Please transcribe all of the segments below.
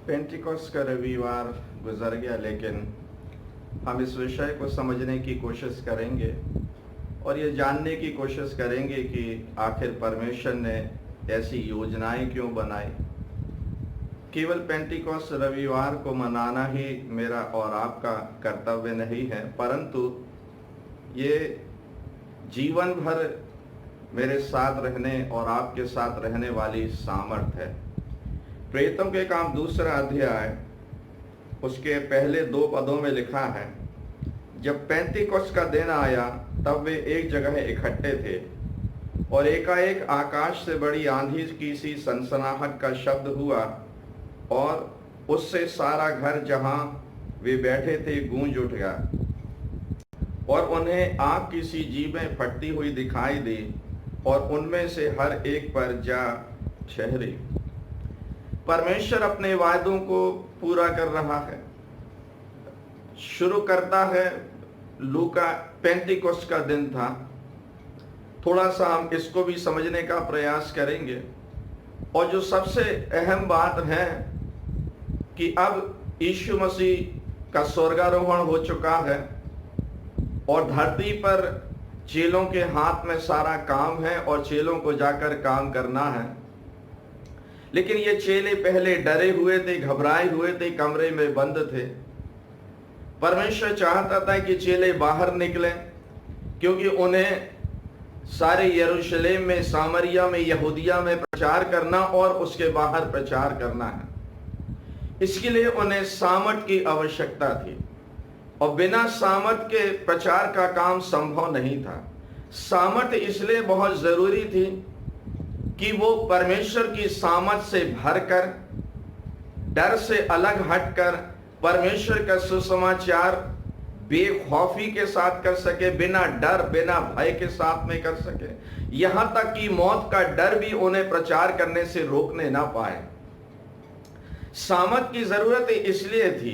Pentecost का रविवार गुजर गया, लेकिन हम इस विषय को समझने की कोशिश करेंगे और ये जानने की कोशिश करेंगे कि आखिर परमेश्वर ने ऐसी योजनाएं क्यों बनाई। केवल पेंटिकॉस्ट रविवार को मनाना ही मेरा और आपका कर्तव्य नहीं है, परंतु ये जीवन भर मेरे साथ रहने और आपके साथ रहने वाली सामर्थ है। प्रेरितों के काम 2 अध्याय उसके पहले 2 पदों में लिखा है, जब पेंटिकॉस्ट का दिन आया तब वे एक जगह इकट्ठे थे और एकाएक आकाश से बड़ी आंधी की सी सनसनाहट का शब्द हुआ और उससे सारा घर जहां वे बैठे थे गूंज उठ गया और उन्हें आग की सी जीभें फटती हुई दिखाई दी और उनमें से हर एक पर जा ठहरी। परमेश्वर अपने वायदों को पूरा कर रहा है। शुरू करता है, लूका पेंटिकॉस्ट का दिन था। थोड़ा सा हम इसको भी समझने का प्रयास करेंगे और जो सबसे अहम बात है कि अब यीशु मसीह का स्वर्गारोहण हो चुका है और धरती पर चेलों के हाथ में सारा काम है और चेलों को जाकर काम करना है। लेकिन ये चेले पहले डरे हुए थे, घबराए हुए थे, कमरे में बंद थे। परमेश्वर चाहता था कि चेले बाहर निकले, क्योंकि उन्हें सारे यरूशलेम में, सामरिया में, यहूदिया में प्रचार करना और उसके बाहर प्रचार करना है। इसके लिए उन्हें सामर्थ की आवश्यकता थी और बिना सामर्थ के प्रचार का काम संभव नहीं था। सामर्थ इसलिए बहुत जरूरी थी कि वो परमेश्वर की सामर्थ से भरकर, डर से अलग हटकर परमेश्वर का सुसमाचार बेखौफी के साथ कर सके, बिना डर, बिना भय के साथ में कर सके। यहां तक कि मौत का डर भी उन्हें प्रचार करने से रोकने ना पाए। सामर्थ की जरूरत इसलिए थी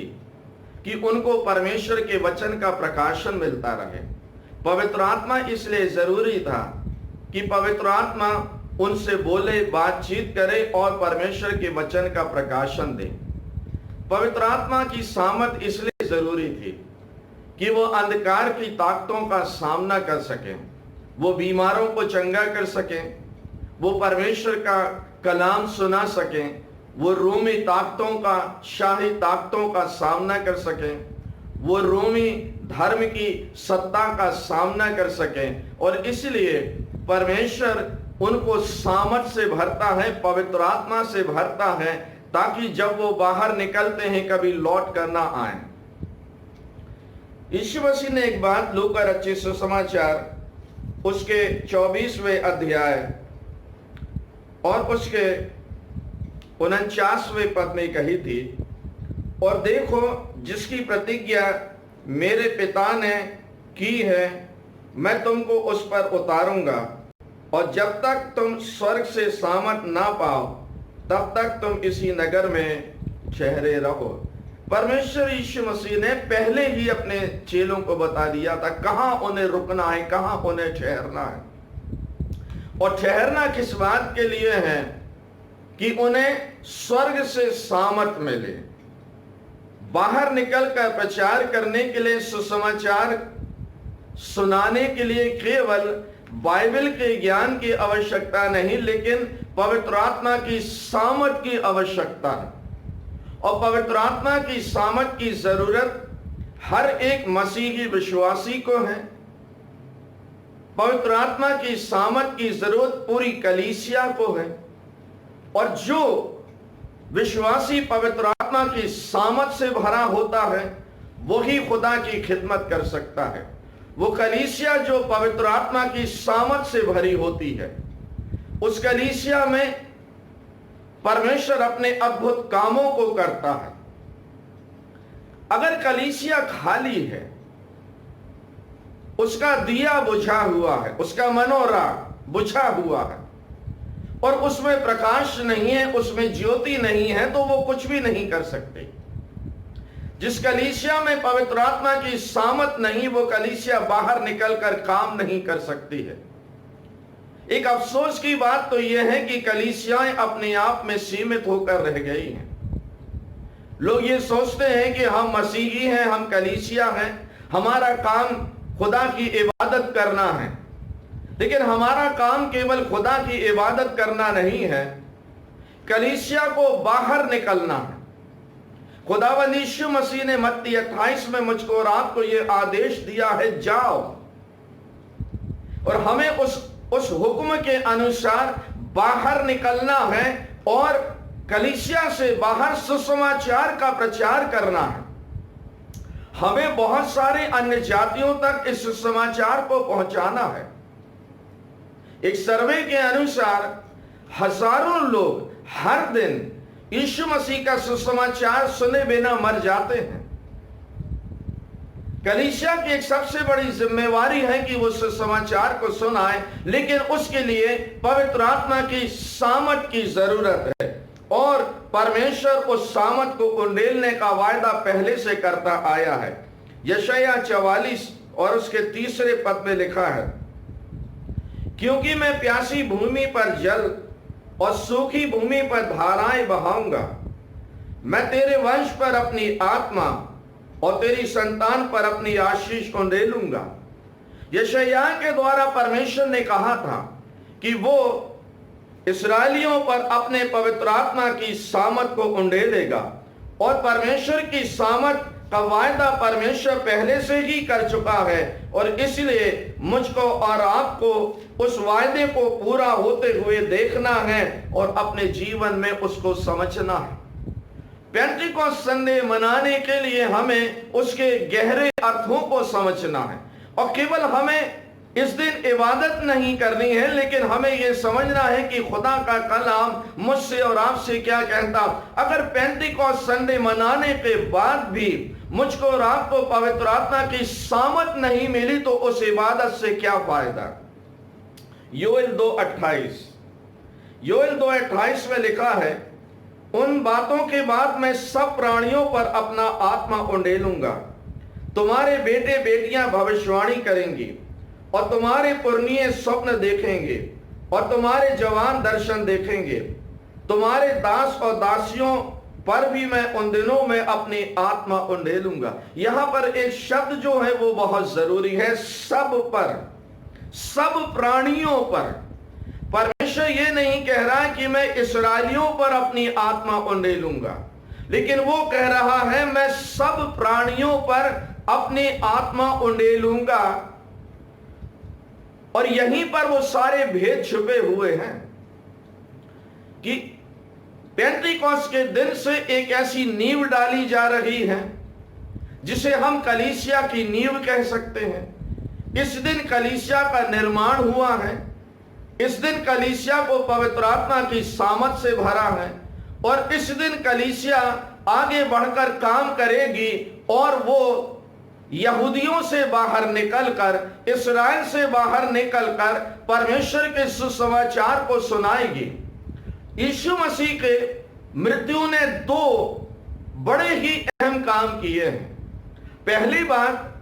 कि उनको परमेश्वर के वचन का प्रकाशन मिलता रहे। पवित्र आत्मा इसलिए जरूरी था कि पवित्र आत्मा उनसे बोले, बातचीत करे और परमेश्वर के वचन का प्रकाशन दे। पवित्र आत्मा की सामर्थ इसलिए जरूरी थी कि वो अंधकार की ताकतों का सामना कर सके, वो बीमारों को चंगा कर सके, वो परमेश्वर का कलाम सुना सके, वो रोमी ताकतों का, शाही ताकतों का सामना कर सके, वो रोमी धर्म की सत्ता का सामना कर सके। और इसलिए परमेश्वर उनको सामर्थ से भरता है, पवित्र आत्मा से भरता है, ताकि जब वो बाहर निकलते हैं कभी लौट कर ना आए। यीशु मसीह ने एक बात लूका रचित सुसमाचार उसके 24वें अध्याय और उसके 49वें पद में कही थी, और देखो जिसकी प्रतिज्ञा मेरे पिता ने की है मैं तुमको उस पर उतारूंगा, और जब तक तुम स्वर्ग से सामर्थ ना पाओ तब तक तुम इसी नगर में ठहरे रहो। परमेश्वर यीशु मसीह ने पहले ही अपने चेलों को बता दिया था कहां उन्हें रुकना है, कहां उन्हें ठहरना है। और ठहरना किस बात के लिए है? कि उन्हें स्वर्ग से सामर्थ मिले, बाहर निकलकर प्रचार करने के लिए, सुसमाचार सुनाने के लिए केवल बाइबल के ज्ञान की आवश्यकता नहीं, लेकिन पवित्र आत्मा की सामर्थ की आवश्यकता है। और पवित्र आत्मा की सामर्थ की जरूरत हर एक मसीही विश्वासी को है। पवित्र आत्मा की सामर्थ की जरूरत पूरी कलीसिया को है। और जो विश्वासी पवित्र आत्मा की सामर्थ से भरा होता है वही खुदा की खिदमत कर सकता है। वो कलीसिया जो पवित्र आत्मा की सामर्थ से भरी होती है, उस कलीसिया में परमेश्वर अपने अद्भुत कामों को करता है। अगर कलीसिया खाली है, उसका दिया बुझा हुआ है, उसका मनोरा बुझा हुआ है और उसमें प्रकाश नहीं है, उसमें ज्योति नहीं है, तो वो कुछ भी नहीं कर सकते। जिस कलीसिया में पवित्र आत्मा की सामर्थ नहीं, वो कलीसिया बाहर निकलकर काम नहीं कर सकती है। एक अफसोस की बात तो यह है कि कलीसियाएं अपने आप में सीमित होकर रह गई हैं। लोग ये सोचते हैं कि हम मसीही हैं, हम कलीसिया हैं, हमारा काम खुदा की इबादत करना है। लेकिन हमारा काम केवल खुदा की इबादत करना नहीं है, कलीसिया को बाहर निकलना है। खुदावंद यीशु मसीह ने मत्ती 28 में मुझको और आपको ये आदेश दिया है, जाओ, और हमें उस हुक्म के अनुसार बाहर निकलना है और कलीसिया से बाहर सुसमाचार का प्रचार करना है। हमें बहुत सारे अन्य जातियों तक इस सुसमाचार को पहुंचाना है। एक सर्वे के अनुसार हजारों लोग हर दिन यीशु मसीह का सुसमाचार सुने बिना मर जाते हैं। कलीसिया की एक सबसे बड़ी जिम्मेवारी है कि वो सुसमाचार को सुनाए, लेकिन उसके लिए पवित्र आत्मा की सामर्थ की जरूरत है, और परमेश्वर उस सामर्थ को उंडेलने का वायदा पहले से करता आया है। यशायाह 44 और उसके 3 पद में लिखा है, क्योंकि मैं प्यासी भूमि पर जल और सूखी भूमि पर धाराएं बहाऊंगा। मैं तेरे वंश पर अपनी आत्मा और तेरी संतान पर अपनी आशीष को उंडेलूंगा। यशायाह के द्वारा परमेश्वर ने कहा था कि वो इस्राएलियों पर अपने पवित्र आत्मा की सामर्थ को उंडेलेगा, और परमेश्वर की सामर्थ का वायदा परमेश्वर पहले से ही कर चुका है, और इसलिए मुझको और आपको उस वायदे को पूरा होते हुए देखना है और अपने जीवन में उसको समझना है। पेंटिकॉस्ट संडे मनाने के लिए हमें उसके गहरे अर्थों को समझना है, और केवल हमें इस दिन इबादत नहीं करनी है, लेकिन हमें यह समझना है कि खुदा का कलाम मुझसे और आपसे क्या कहता। अगर पेंटिकॉस्ट संडे मनाने के बाद भी मुझको और आपको पवित्र आत्मा की सामर्थ नहीं मिली, तो उस इबादत से क्या फायदा। योएल 2:28 में लिखा है, उन बातों के बाद मैं सब प्राणियों पर अपना आत्मा उंडेलूंगा। तुम्हारे बेटे बेटियां भविष्यवाणी करेंगी, और तुम्हारे पुरनिये स्वप्न देखेंगे, और तुम्हारे जवान दर्शन देखेंगे। तुम्हारे दास और दासियों पर भी मैं उन दिनों में अपनी आत्मा उंडेलूंगा। यहां पर एक शब्द जो है वो बहुत जरूरी है, सब पर, सब प्राणियों पर। परमेश्वर ये नहीं कह रहा कि मैं इस्राएलियों पर अपनी आत्मा उंडेलूंगा, लेकिन वो कह रहा है मैं सब प्राणियों पर अपनी आत्मा उंडेलूंगा। और यहीं पर वो सारे भेद छुपे हुए हैं कि पेंटिकॉस्ट के दिन से एक ऐसी नींव डाली जा रही है जिसे हम कलीसिया की नींव कह सकते हैं। इस दिन कलीसिया का निर्माण हुआ है। इस दिन कलीसिया को पवित्र आत्मा की सामर्थ से भरा है, और इस दिन कलीसिया आगे बढ़कर काम करेगी, और वो यहूदियों से बाहर निकलकर, इस्राएल से बाहर निकलकर परमेश्वर के सुसमाचार को सुनाएगी। यीशु मसीह के मृत्यु ने 2 बड़े ही अहम काम किए हैं। पहली बात,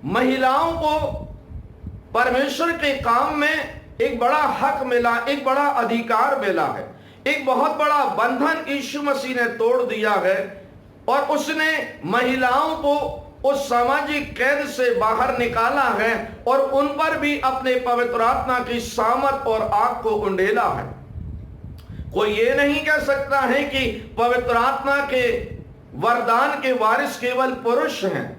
महिलाओं को परमेश्वर के काम में एक बड़ा हक मिला, एक बड़ा अधिकार मिला है। एक बहुत बड़ा बंधन यीशु मसीह ने तोड़ दिया है, और उसने महिलाओं को उस सामाजिक कैद से बाहर निकाला है, और उन पर भी अपने पवित्र आत्मा की सामर्थ और आग को उंडेला है। कोई ये नहीं कह सकता है कि पवित्र आत्मा के वरदान के वारिस केवल पुरुष हैं,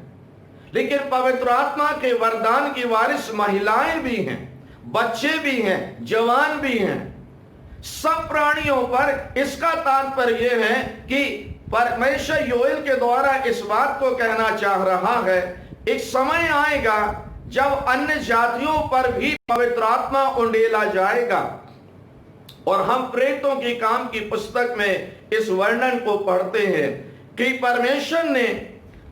लेकिन पवित्र आत्मा के वरदान की वारिस महिलाएं भी हैं, बच्चे भी हैं, जवान भी हैं, सब प्राणियों पर। इसका तात्पर्य यह है कि परमेश्वर योएल के द्वारा इस बात को कहना चाह रहा है, एक समय आएगा जब अन्य जातियों पर भी पवित्र आत्मा उंडेला जाएगा। और हम प्रेरितों की काम की पुस्तक में इस वर्णन को पढ़ते हैं कि परमेश्वर ने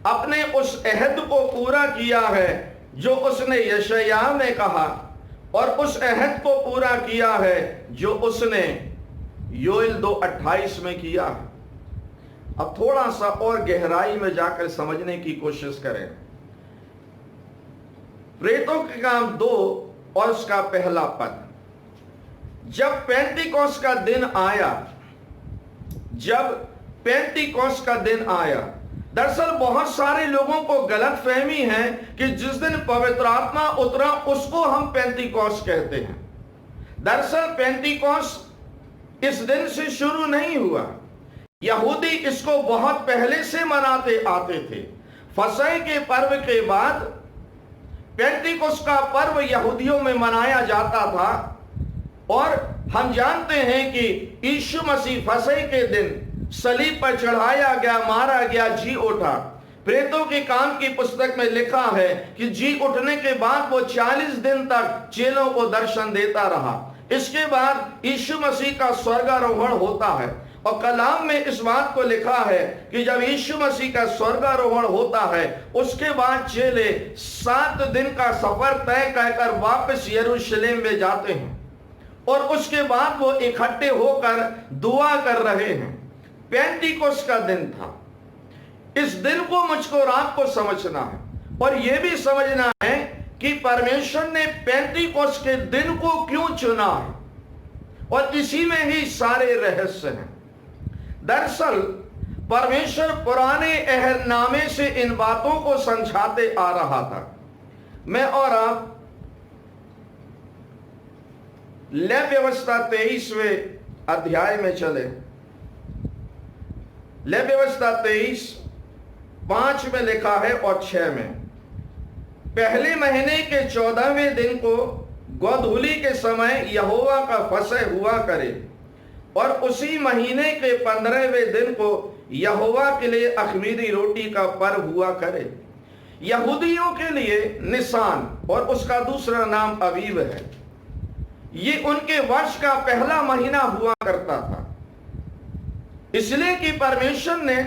अपने उस अहद को पूरा किया है जो उसने यशायाह में कहा, और उस अहद को पूरा किया है जो उसने योएल 2:28 में किया है। अब थोड़ा सा और गहराई में जाकर समझने की कोशिश करें। प्रेरितों के काम 2 और उसका पहला पद, जब पेंटिकॉस्ट का दिन आया, जब पेंटिकोस्ट का दिन आया। दरअसल बहुत सारे लोगों को गलतफहमी है कि जिस दिन पवित्र आत्मा उतरा उसको हम पेंटिकोस्ट कहते हैं। दरअसल पेंटिकोस्ट इस दिन से शुरू नहीं हुआ, यहूदी इसको बहुत पहले से मनाते आते थे। फसह के पर्व के बाद पेंटिकोस्ट का पर्व यहूदियों में मनाया जाता था। और हम जानते हैं कि यीशु मसीह फसह के दिन सलीब पर चढ़ाया गया, मारा गया, जी उठा। प्रेतों के काम की पुस्तक में लिखा है कि जी उठने के बाद वो 40 दिन तक चेलों को दर्शन देता रहा। इसके बाद यीशु मसीह का स्वर्गारोहण होता है। और कलाम में इस बात को लिखा है कि जब यीशु मसीह का स्वर्गारोहण होता है उसके बाद चेले 7 दिन का सफर तय कर वापस यरूशलेम में जाते हैं और उसके बाद वो इकट्ठे होकर दुआ कर रहे हैं। पेंटिकोस्ट का दिन था। इस दिन को मुझको और आपको समझना है और यह भी समझना है कि परमेश्वर ने पेंटिकोस्ट के दिन को क्यों चुना है, और इसी में ही सारे रहस्य हैं। दरअसल परमेश्वर पुराने अहदनामे से इन बातों को समझाते आ रहा था। मैं और आप लेवी व्यवस्था 23वें अध्याय में चले। लेवी व्यवस्था 23:5 में लिखा है और 6 में, पहले महीने के 14वें दिन को गोधूली के समय यहोवा का फसह हुआ करे और उसी महीने के 15वें दिन को यहोवा के लिए अख़मीरी रोटी का पर्व हुआ करे। यहूदियों के लिए निसान और उसका दूसरा नाम अबीब है। ये उनके वर्ष का पहला महीना हुआ करता था, इसलिए कि परमेश्वर ने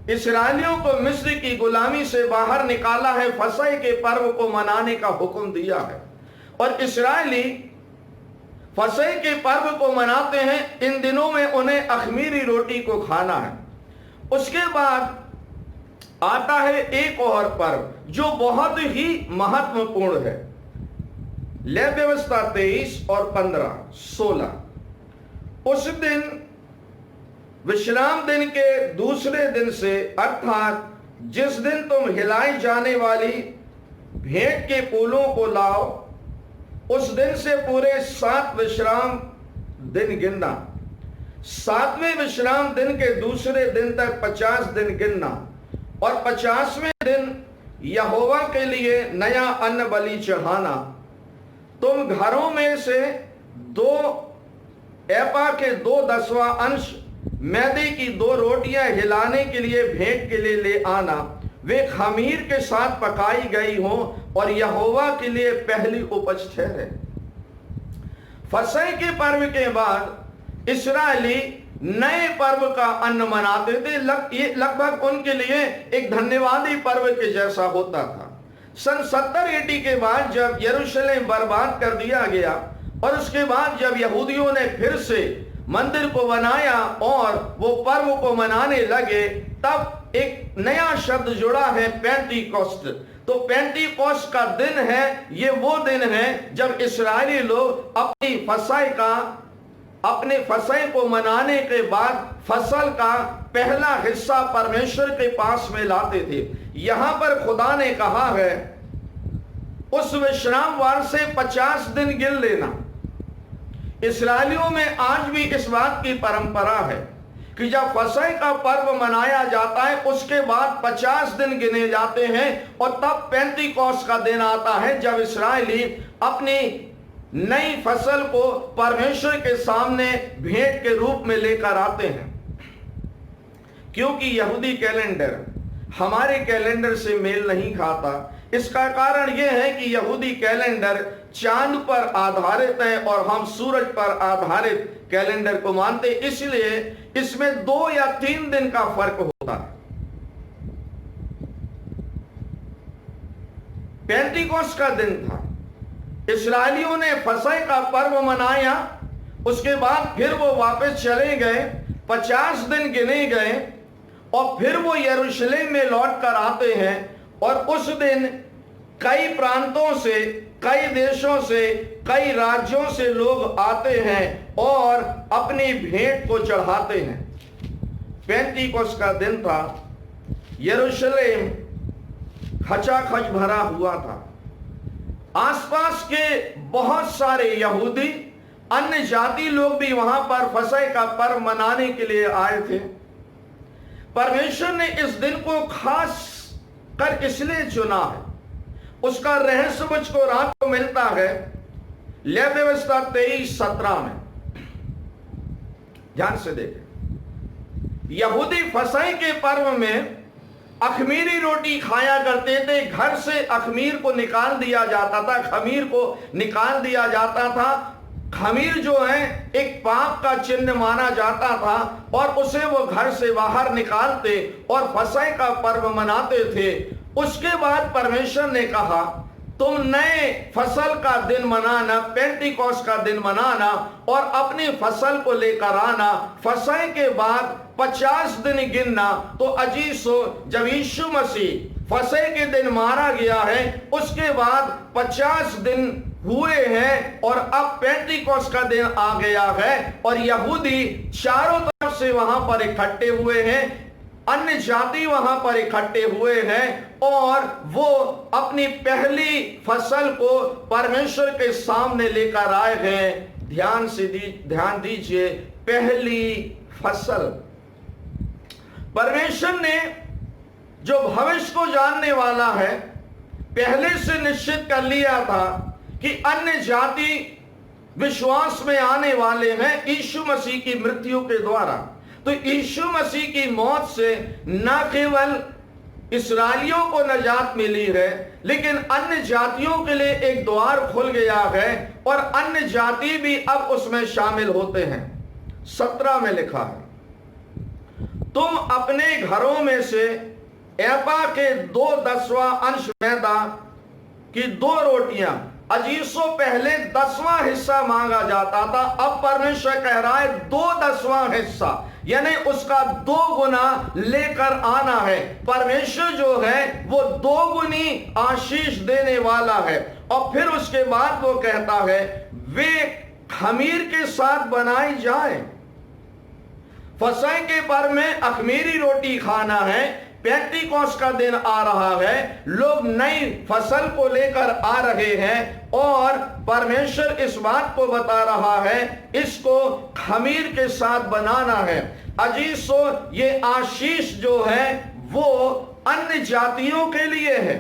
इस्राएलियों को मिस्र की गुलामी से बाहर निकाला है, फसह के पर्व को मनाने का हुक्म दिया है और इस्राएली फसह के पर्व को मनाते हैं। इन दिनों में उन्हें अख़मीरी रोटी को खाना है। उसके बाद आता है एक और पर्व जो बहुत ही महत्वपूर्ण है। लेवी व्यवस्था 23 और 15, 16। उस दिन विश्राम दिन के दूसरे दिन से, अर्थात जिस दिन तुम हिलाई जाने वाली भेंट के फूलों को लाओ, उस दिन से पूरे 7 विश्राम दिन गिनना। 7वें विश्राम दिन के दूसरे दिन तक 50 दिन गिनना और 50वें दिन यहोवा के लिए नया अन्न बलि चढ़ाना। तुम घरों में से 2 एपा के 2/10वां अंश मैदे की 2 रोटियां हिलाने के लिए भेंट के लिए ले आना। वे खमीर के साथ पकाई गई हों और यहोवा के लिए पहली उपज ठहरे। फसह के पर्व के बाद इस्राएली नए पर्व का अन्न मनाते थे। ये लगभग उनके लिए एक धन्यवादी पर्व के जैसा होता था। सन 70 AD के बाद जब यरूशलेम बर्बाद कर दिया गया और उसके बाद जब यहूदियों ने फिर से मंदिर को बनाया और वो पर्व को मनाने लगे, तब एक नया शब्द जुड़ा है, पेंटिकोस्ट। तो पेंटिकोस्ट का दिन है, ये वो दिन है जब इस्राएली लोग अपने फसह को मनाने के बाद फसल का पहला हिस्सा परमेश्वर के पास में लाते थे। यहां पर खुदा ने कहा है उस विश्राम वार से 50 दिन गिन लेना। इस्राएलियों में आज भी इस बात की परंपरा है कि जब फसह का पर्व मनाया जाता है उसके बाद 50 दिन गिने जाते हैं और तब पेंटिकोस्ट का दिन आता है जब इस्राएली अपनी नई फसल को परमेश्वर के सामने भेंट के रूप में लेकर आते हैं। क्योंकि यहूदी कैलेंडर हमारे कैलेंडर से मेल नहीं खाता। इसका कारण यह है कि यहूदी कैलेंडर चांद पर आधारित है और हम सूरज पर आधारित कैलेंडर को मानते, इसलिए इसमें 2 या 3 दिन का फर्क होता है। पेंटिकोस्ट का दिन था, इस्राएलियों ने फसह का पर्व मनाया, उसके बाद फिर वो वापस चले गए, 50 दिन गिने गए और फिर वो यरूशलेम में लौट कर आते हैं और उस दिन कई प्रांतों से, कई देशों से, कई राज्यों से लोग आते हैं और अपनी भेंट को चढ़ाते हैं। पेंतीकोस्त का दिन था। यरूशलेम खचाखच भरा हुआ था। आसपास के बहुत सारे यहूदी, अन्य जाति लोग भी वहां पर फसह का पर्व मनाने के लिए आए थे। परमेश्वर ने इस दिन को खास कर इसलिए चुना है, उसका रहस्य मुझको रात को मिलता है लेवी व्यवस्था 23:17 में। ध्यान से देखें। यहूदी फसह के पर्व में अखमीरी रोटी खाया करते थे। घर से अखमीर को निकाल दिया जाता था, खमीर को निकाल दिया जाता था। खमीर जो है एक पाप का चिन्ह माना जाता था और उसे वो घर से बाहर निकालते और फसह का पर्व मनाते थे। उसके बाद परमेश्वर ने कहा तुम नए फसल का दिन मनाना, पेंटीकोस्त का दिन मनाना और अपनी फसल को लेकर आना। फसह के बाद 50 दिन गिनना। तो अजीज हो, जब यीशु मसीह फसह के दिन मारा गया है, उसके बाद 50 दिन हुए हैं और अब पेंटीकोस्त का दिन आ गया है और यहूदी चारों तरफ से वहां पर इकट्ठे हुए हैं, अन्य जाति वहां पर इकट्ठे हुए हैं और वो अपनी पहली फसल को परमेश्वर के सामने लेकर आए हैं। ध्यान दीजिए, पहली फसल। परमेश्वर ने जो भविष्य को जानने वाला है, पहले से निश्चित कर लिया था कि अन्य जाति विश्वास में आने वाले हैं यीशु मसीह की मृत्यु के द्वारा। तो यीशु मसीह की मौत से न केवल इस्राएलियों को नजात मिली है, लेकिन अन्य जातियों के लिए एक द्वार खुल गया है और अन्य जाति भी अब उसमें शामिल होते हैं। 17 में लिखा है तुम अपने घरों में से एपा के 2/10वां अंश मैदा की 2 रोटियां, अजीसों पहले 10वां हिस्सा मांगा जाता था, अब परमेश्वर कह रहा है 2/10वां हिस्सा, यानी उसका 2 गुना लेकर आना है। परमेश्वर जो है वो 2 गुनी आशीष देने वाला है। और फिर उसके बाद वो कहता है वे खमीर के साथ बनाई जाए। फसह के पर्व में अखमीरी रोटी खाना है। पेंतीकोस्त का दिन आ रहा है, लोग नई फसल को लेकर आ रहे हैं और परमेश्वर इस बात को बता रहा है इसको खमीर के साथ बनाना है। अजीसो, ये आशीष जो है वो अन्य जातियों के लिए है।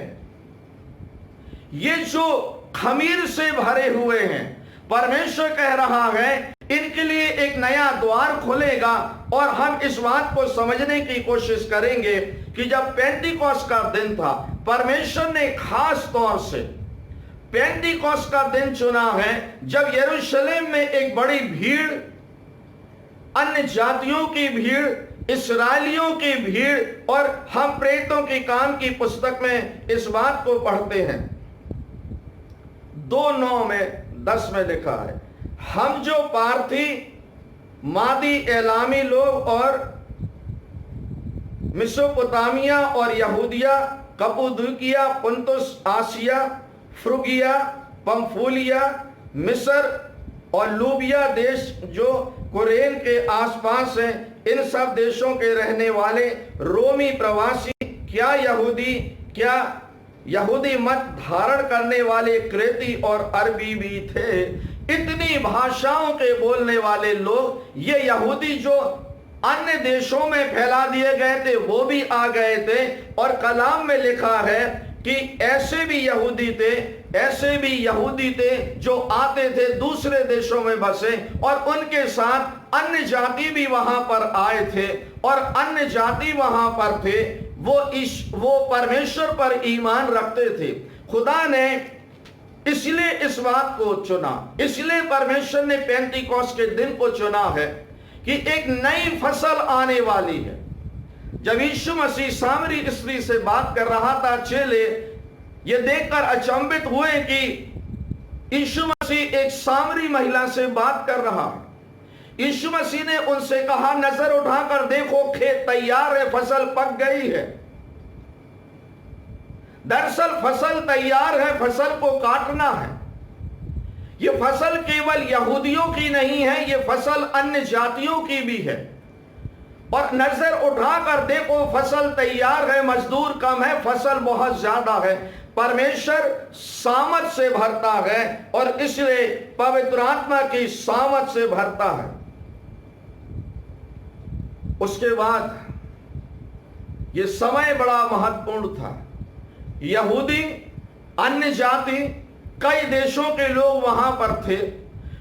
ये जो खमीर से भरे हुए हैं, परमेश्वर कह रहा है इनके लिए एक नया द्वार खुलेगा। और हम इस बात को समझने की कोशिश करेंगे कि जब पेंतीकोस्त का दिन था, परमेश्वर ने खास तौर से पेंतीकोस्त का दिन चुना है जब यरूशलेम में एक बड़ी भीड़, अन्य जातियों की भीड़, इस्राएलियों की भीड़, और हम प्रेरितों के काम की पुस्तक में इस बात को पढ़ते हैं। 2:9 में 10 में लिखा है हम जो पार्थी, मादी, एलामी लोग और मेसोपोटामिया और यहूदिया, कप्पदोकिया, पुन्तुस, आसिया, फ्रुगिया, पंफूलिया, मिस्र और लूबिया देश जो कुरेन के आसपास हैं, इन सब देशों के रहने वाले रोमी प्रवासी, क्या यहूदी मत धारण करने वाले क्रेती और अरबी भी थे। इतनी भाषाओं के बोलने वाले लोग, ये यहूदी जो अन्य देशों में फैला दिए गए थे वो भी आ गए थे। और कलाम में लिखा है कि ऐसे भी यहूदी थे जो आते थे दूसरे देशों में बसे और उनके साथ अन्य जाति भी वहां पर आए थे और अन्य जाति वहां पर थे। वो परमेश्वर पर ईमान रखते थे। खुदा ने इसलिए इस बात को चुना, इसलिए परमेश्वर ने पेंतीकोस्त के दिन को चुना है कि एक नई फसल आने वाली है। जब यीशु मसीह सामरी स्त्री से बात कर रहा था, चेले ये देखकर अचंभित हुए कि यीशु मसीह एक सामरी महिला से बात कर रहा है। यीशु मसीह ने उनसे कहा नजर उठाकर देखो, खेत तैयार है, फसल पक गई है। दरअसल फसल तैयार है, फसल को काटना है। ये फसल केवल यहूदियों की नहीं है, ये फसल अन्य जातियों की भी है। और नजर उठाकर देखो फसल तैयार है, मजदूर कम है, फसल बहुत ज्यादा है। परमेश्वर सामर्थ से भरता है और इसलिए पवित्र आत्मा की सामर्थ से भरता है। उसके बाद यह समय बड़ा महत्वपूर्ण था। यहूदी, अन्य जाति, कई देशों के लोग वहां पर थे।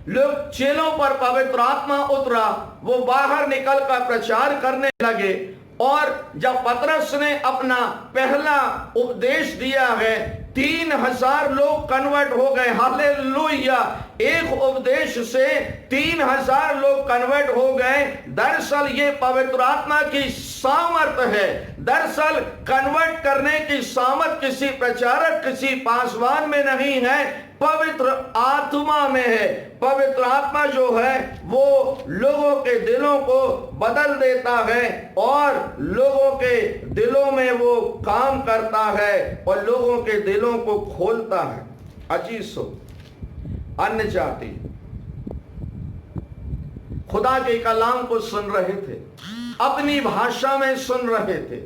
लोग चेलों पर पवित्र आत्मा उतरा, वो बाहर निकलकर प्रचार करने लगे। और जब पतरस ने अपना पहला उपदेश दिया है, 3000 लोग कन्वर्ट हो गए। हालेलुया! एक उपदेश से 3000 लोग कन्वर्ट हो गए। दरअसल ये पवित्र आत्मा की सामर्थ है। दरअसल कन्वर्ट करने की सामर्थ किसी प्रचारक, किसी पासवान में नहीं है, पवित्र आत्मा में है। पवित्र आत्मा जो है वो लोगों के दिलों को बदल देता है और लोगों के दिलों में वो काम करता है और लोगों के दिलों को खोलता है। अजीसो, अन्य जाति खुदा के कलाम को सुन रहे थे, अपनी भाषा में सुन रहे थे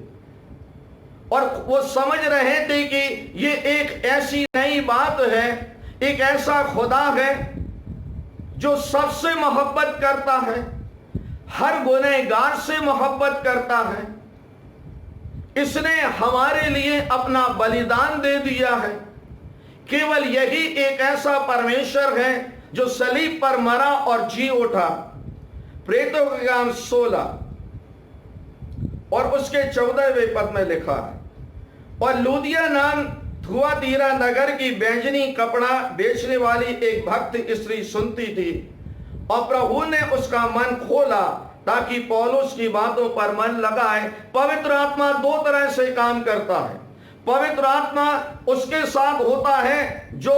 और वो समझ रहे थे कि ये एक ऐसी नई बात है, एक ऐसा खुदा है जो सबसे मोहब्बत करता है, हर गुनहगार से मोहब्बत करता है। इसने हमारे लिए अपना बलिदान दे दिया है। केवल यही एक ऐसा परमेश्वर है जो सलीब पर मरा और जी उठा। प्रेरितों के काम 16 और उसके 14वें पद में लिखा है, और लूदिया नाम थुआतीरा नगर की बैंजनी कपड़ा बेचने वाली एक भक्त स्त्री सुनती थी और प्रभु ने उसका मन खोला ताकि पौलुस की बातों पर मन लगाए। पवित्र आत्मा दो तरह से काम करता है। पवित्र आत्मा उसके साथ होता है जो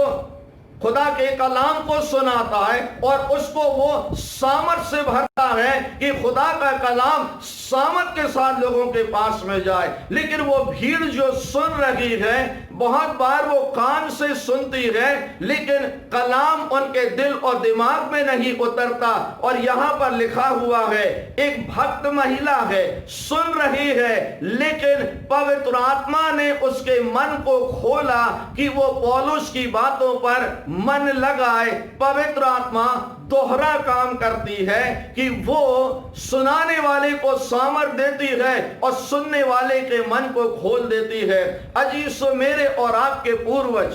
खुदा के कलाम को सुनाता है और उसको वो सामर्थ से भरता है कि खुदा का कलाम सामर्थ के साथ लोगों के पास में जाए। लेकिन वो भीड़ जो सुन रही है, बहुत बार वो कान से सुनती है लेकिन कलाम उनके दिल और दिमाग में नहीं उतरता। और यहां पर लिखा हुआ है, एक भक्त महिला है, सुन रही है, लेकिन पवित्र आत्मा ने उसके मन को खोला कि वो पौलुस की बातों पर मन लगाए। पवित्र आत्मा दोहरा काम करती है कि वो सुनाने वाले को सामर्थ देती है और सुनने वाले के मन को खोल देती है। अजीसो, मेरे और आपके पूर्वज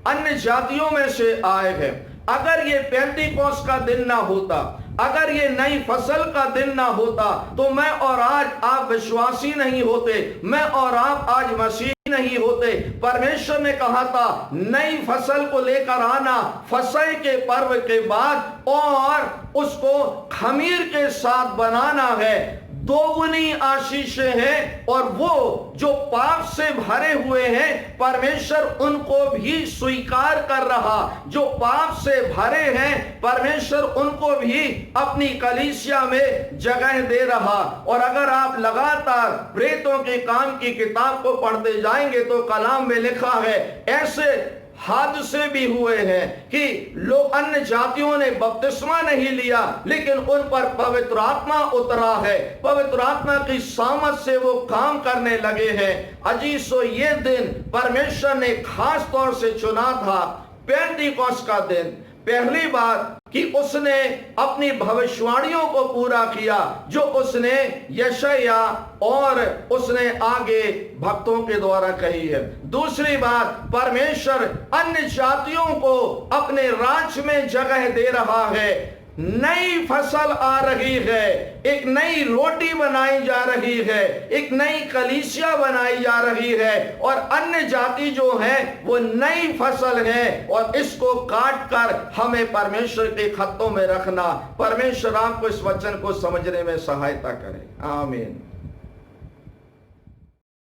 अन्य जातियों में से आए हैं। अगर ये पेंतीकोस्त का दिन ना होता, अगर ये नई फसल का दिन ना होता, तो मैं और आप विश्वासी नहीं होते, मैं और आप आज मसीह नहीं होते। परमेश्वर ने कहा था नई फसल को लेकर आना फसल के पर्व के बाद और उसको खमीर के साथ बनाना है। दोगुनी आशीषें हैं और वो जो पाप से भरे हुए हैं परमेश्वर उनको भी स्वीकार कर रहा। जो पाप से भरे हैं परमेश्वर उनको भी अपनी कलीसिया में जगह दे रहा। और अगर आप लगातार प्रेरितों के काम की किताब को पढ़ते जाएंगे तो कलाम में लिखा है ऐसे हादसे भी हुए हैं कि लोग अन्य जातियों ने बपतिस्मा नहीं लिया लेकिन उन पर पवित्र आत्मा उतरा है। पवित्र आत्मा की सामर्थ से वो काम करने लगे हैं। अजीसो, ये दिन परमेश्वर ने खास तौर से चुना था, पेंतीकोस्त का दिन। पहली बात कि उसने अपनी भविष्यवाणियों को पूरा किया जो उसने यशाया और उसने आगे भक्तों के द्वारा कही है। दूसरी बात, परमेश्वर अन्य जातियों को अपने राज्य में जगह दे रहा है। नई फसल आ रही है, एक नई रोटी बनाई जा रही है, एक नई कलीसिया बनाई जा रही है और अन्य जाति जो है वो नई फसल है और इसको काट कर हमें परमेश्वर के खत्तों में रखना। परमेश्वर आपको इस वचन को समझने में सहायता करे। आमीन।